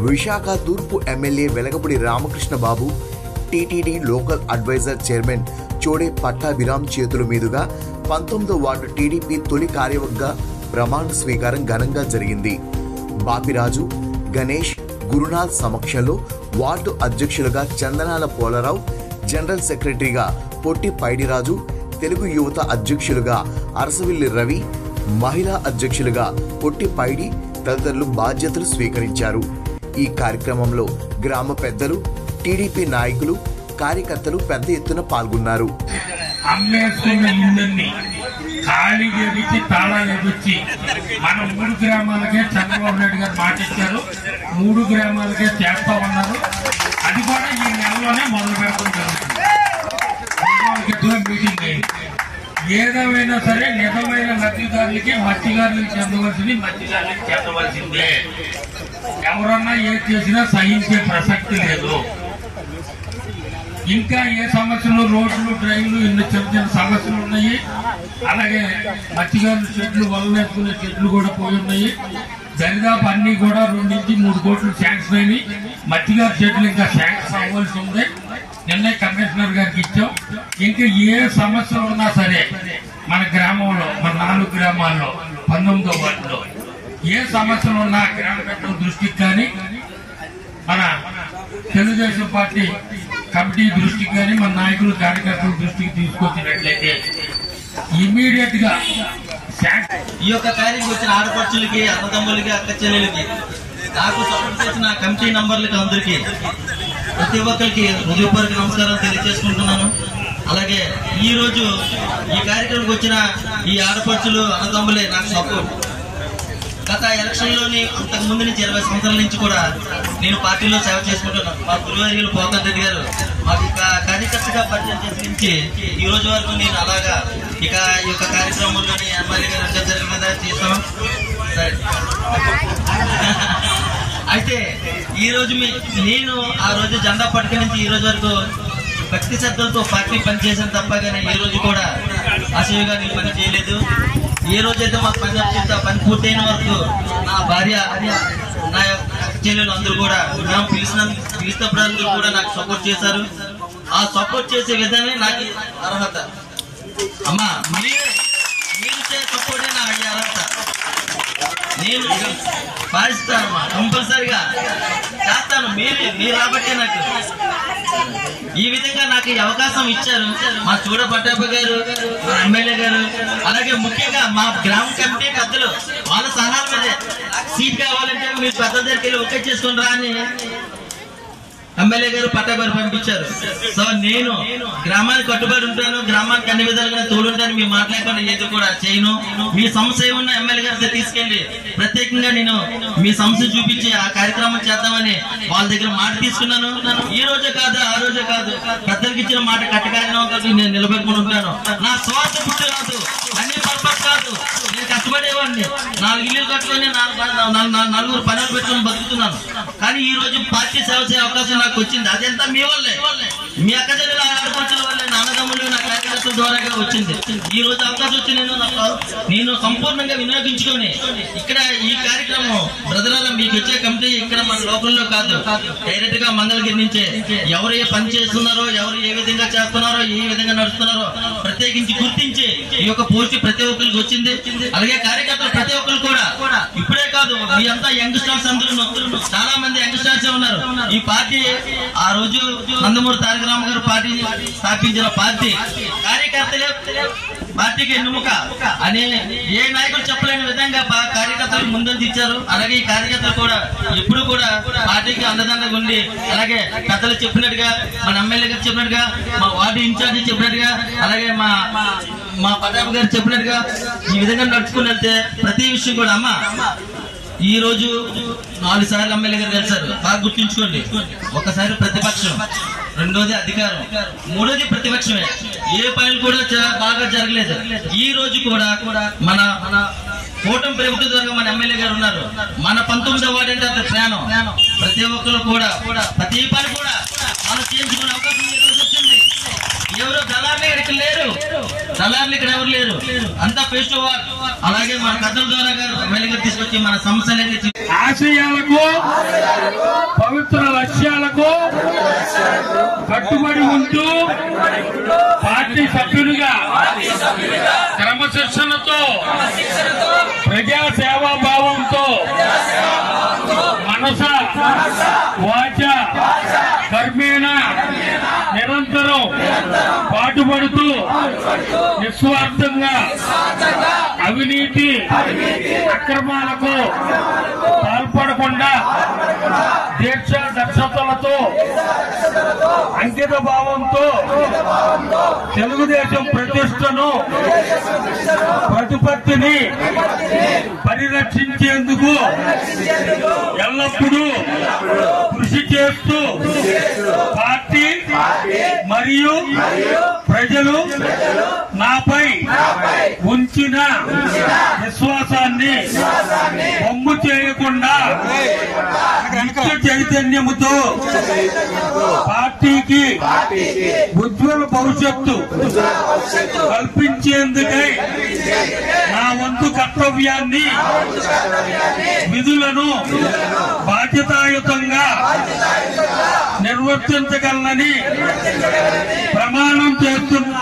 విశాఖ తూర్పు MLA Velagapudi Ramakrishna Babu, TTD local advisor chairman Chode Pattabhiram చేతుల మీదుగా 19వ వార్డు టీడీపీ తొలి కార్యవర్గ ప్రమాణ స్వీకారం ఘనంగా జరిగింది. బాపిరాజు, గణేష్, గురునాథ్ సమక్షంలో వార్డు అధ్యక్షులుగా చందనాల పోలరావు, జనరల్ సెక్రటరీగా పొట్టి పైడిరాజు, తెలుగు యువత అధ్యక్షులుగా అరసవిల్లి రవి, మహిళా అధ్యక్షులుగా పొట్టి పైడి తదితరులు బాధ్యతలు స్వీకరించారు. ఈ కార్యక్రమంలో గ్రామ పెద్దలు, టీడీపీ నాయకులు, కార్యకర్తలు పెద్ద ఎత్తున పాల్గొన్నారు. ఖాళీ చేపించి తాళాలు ఎదుర్చి మన 3 గ్రామాలకే చంద్రబాబు నాయుడు గారు మాటిచ్చారు. 3 గ్రామాలకే చేస్తా ఉన్నారు. అది కూడా ఈ నెలలోనే మొదలు పెడుతుంటారు. మీటింగ్ అయింది. ఏదేమైనా సరే నిజమైన లబ్ధిదారులకి మత్స్యకారులకు చెందవలసింది మత్స్యకారులకు చెందవలసిందే. ఎవరన్నా ఏది చేసినా సహించే ప్రసక్తి లేదు. ఇంకా ఏ సమస్యలు, రోడ్లు, డ్రైన్లు, ఇన్ని చిన్న చిన్న సమస్యలు ఉన్నాయి. అలాగే మత్స్యకారులు చెట్లు, వలనేసుకునే చెట్లు కూడా పోయి ఉన్నాయి. దరిదాపు అన్ని కూడా 2 నుంచి 3 కోట్లు శాంక్షన్ అయినాయి. మత్స్యకారు చెట్లు ఇంకా శాంక్షన్ అవ్వాల్సి ఉంది. నిన్నే కమిషనర్ గారికి ఇచ్చాం. ఇంకా ఏ సమస్యలు ఉన్నా సరే మన గ్రామంలో, మన 4 గ్రామాల్లో 19వ వార్డులో ఏ సమస్యలు ఉన్నా గ్రామ పెద్దల దృష్టికి కానీ, మన తెలుగుదేశం పార్టీ కమిటీ దృష్టికి కానీ, మన నాయకులు, కార్యకర్తల దృష్టికి తీసుకొచ్చినట్లయితే ఇమీడియట్ గా ఈ యొక్క కార్యక్రమం వచ్చిన ఆడపడుచులకి, అన్నదమ్ములకి, అక్క చెల్లెలకి, నాకు సపోర్ట్ చేసిన కమిటీ నంబర్లకి అందరికీ ప్రతి ఒక్కరికి హృదయపూర్వక నమస్కారం తెలియజేసుకుంటున్నాను. అలాగే ఈ రోజు ఈ కార్యక్రమంకి వచ్చిన ఈ ఆడపడుచులు, అన్నదమ్ములే నాకు సపోర్ట్. గత ఎలక్షన్ లోని అంతకు ముందు నుంచి 20 సంవత్సరాల నుంచి కూడా నేను పార్టీలో సేవ చేసుకుంటున్నాను. మా గురువార్యులు పోతన్ రెడ్డి గారు మాకు కార్యకర్తగా పరిచయం చేసి నుంచి ఈ రోజు వరకు నేను అలాగా ఈ యొక్క కార్యక్రమంలోని ఎమ్మెల్యే గారు అంటే జరిగినదా చేస్తాం. సరే, అయితే ఈ రోజు నేను ఆ రోజు జెండా పట్టుక నుంచి ఈ రోజు వరకు భక్తి శ్రద్ధలతో పార్టీ పనిచేసాను తప్ప కానీ ఏ రోజు కూడా అసూయగా నేను పని చేయలేదు. ఏ రోజైతే మాకు పని అప్పచెప్తే పని పూర్తయిన వరకు నా భార్య, నా చెల్లెలు అందరూ కూడా మేము పిలిచినప్పుడు అందరూ కూడా నాకు సపోర్ట్ చేశారు. ఆ సపోర్ట్ చేసే విధమే నాకు అర్హత. అమ్మా, మీరు చేసే సపోర్టే నా అర్హత. నేను పాటిస్తానమ్మా, కంపల్సరిగా చేస్తాను. మీరు రాబట్టే నాకు ఈ విధంగా నాకు ఈ అవకాశం ఇచ్చారు మా చూడ పట్టాభ గారు, మా ఎమ్మెల్యే గారు, అలాగే ముఖ్యంగా మా గ్రామ కమిటీ పెద్దలు. వాళ్ళ సలహాల మీద సీట్ కావాలంటే మీరు పెద్ద దగ్గరికి వెళ్ళి ఒకే చేసుకుని రా అని ఎమ్మెల్యే గారు, పట్టాభ గారు పంపించారు. సో నేను గ్రామానికి కట్టుబడి ఉంటాను, గ్రామానికి అన్ని విధాలుగా తోడుంటాను. మీ మాట్లాడకుండా ఏది కూడా చేయను. మీ సమస్య ఏమన్నా ఎమ్మెల్యే గారితో తీసుకెళ్లి ప్రత్యేకంగా నేను మీ సమస్య చూపించి ఆ కార్యక్రమం చేద్దామని వాళ్ళ దగ్గర మాట తీసుకున్నాను. ఈ రోజే కాదు, ఆ రోజే కాదు, పెద్దలకి ఇచ్చిన మాట కట్టకాయని నేను నిలబెట్టుకుని ఉంటాను. నా స్వార్థ బుద్ధి కాదు, అన్ని పర్పస్ కాదు. నేను కష్టపడేవాడిని, 4 ఇల్లు కట్టుకొని 4 పనులు పెట్టుకుని బతుకుతున్నాను. కానీ ఈ రోజు పార్టీ సేవ చేసే అవకాశం నాకు వచ్చింది. అదంతా మీ వల్లే, మీ అక్క చెల్లెల ఆడపడుచుల వల్లే, నాన్నదమ్ములు, నా కార్యకర్తల ద్వారా వచ్చింది. ఈ రోజు అవకాశం వచ్చి నేను సంపూర్ణంగా వినియోగించుకొని ఇక్కడ ఈ కార్యక్రమం బ్రదరాల మీకు వచ్చే కమిటీ ఇక్కడ మన లోకల్లో కాదు, డైరెక్ట్ గా మంగళగిరి నుంచే ఎవరు ఏ పని చేస్తున్నారో, ఎవరు ఏ విధంగా చేస్తున్నారో, ఏ విధంగా నడుస్తున్నారో ప్రత్యేకించి గుర్తించి ఈ యొక్క పోస్ట్ ప్రతి ఒక్కరికి వచ్చింది. అలాగే కార్యకర్తలు ప్రతి ఒక్కరు కూడా ఇప్పుడే కాదు, మీ అంతా యంగ్ స్టార్స్ అందరూ, చాలా మంది యంగ్ స్టార్స్ ఉన్నారు. ఈ పార్టీ ఆ రోజు నందమూరి తారక రామ గారు పార్టీ స్థాపించిన పార్టీ, కార్యకర్తలే పార్టీకి ఎన్నుముక అని ఏ నాయకుడు చెప్పలేని విధంగా కార్యకర్తలు ముందంజ ఇచ్చారు. అలాగే ఈ కార్యకర్తలు కూడా ఎప్పుడు కూడా పార్టీకి అండదండగా ఉండి, అలాగే పెద్దలు చెప్పినట్టుగా, మన ఎమ్మెల్యే గారు చెప్పినట్టుగా, మా వార్డు ఇన్ఛార్జి చెప్పినట్టుగా, అలాగే మా పటాబ్ గారు చెప్పినట్టుగా ఈ విధంగా నడుచుకుని వెళ్తే ప్రతి విషయం కూడా అమ్మా ఈ రోజు 4 సార్లు ఎమ్మెల్యే గారు కలిసారు. బాగా గుర్తుంచుకోండి. ఒకసారి ప్రతిపక్షం, రెండోది అధికారం, మూడోది ప్రతిపక్షమే. ఏ పనులు కూడా బాగా జరగలేదు. ఈ రోజు కూడా మన కూటమి ప్రభుత్వం ద్వారా మన ఎమ్మెల్యే గారు ఉన్నారు. మన 19వ వార్డు అంటే అంత ప్రాణం. ప్రతి ఒక్కరు కూడా ప్రతి పని కూడా మనం చేయించుకునే అవకాశం వచ్చింది. ఎవరు దళార్లు ఇక్కడ లేరు, దళార్లు ఇక్కడ ఎవరు లేరు, అంతా ఫేస్ టు వార్. అలాగే మన కథల ద్వారా ఎమ్మెల్యే గారు తీసుకొచ్చి మన సమస్యలన్నీ ఆశయాలకు పవిత్ర లక్ష్యాలకు కట్టుబడి ఉంటూ పార్టీ సభ్యునిగా క్రమశిక్షణతో ప్రజా సేవాభావంతో మనస వాచ కర్మేణ నిరంతరం పాటుపడుతూ నిస్వార్థంగా అవినీతి అక్రమాలకు పాల్పడకుండా దీక్ష దక్షతలతో అంకిత భావంతో తెలుగుదేశం ప్రతిష్టను ప్రతిపత్తిని పరిరక్షించేందుకు ఎల్లప్పుడూ కృషి చేస్తూ పార్టీ మరియు ప్రజలు నాపై ఉంచిన విశ్వాసాన్ని బొమ్ము చేయకుండా నిత్య చైతన్యముతో పార్టీకి ఉజ్వల భవిష్యత్తు కల్పించేందుకై నా వంతు కర్తవ్యాన్ని విధులను బాధ్యతాయుతంగా నిర్వర్తించగలనని ప్రమాణం చేస్తున్నా.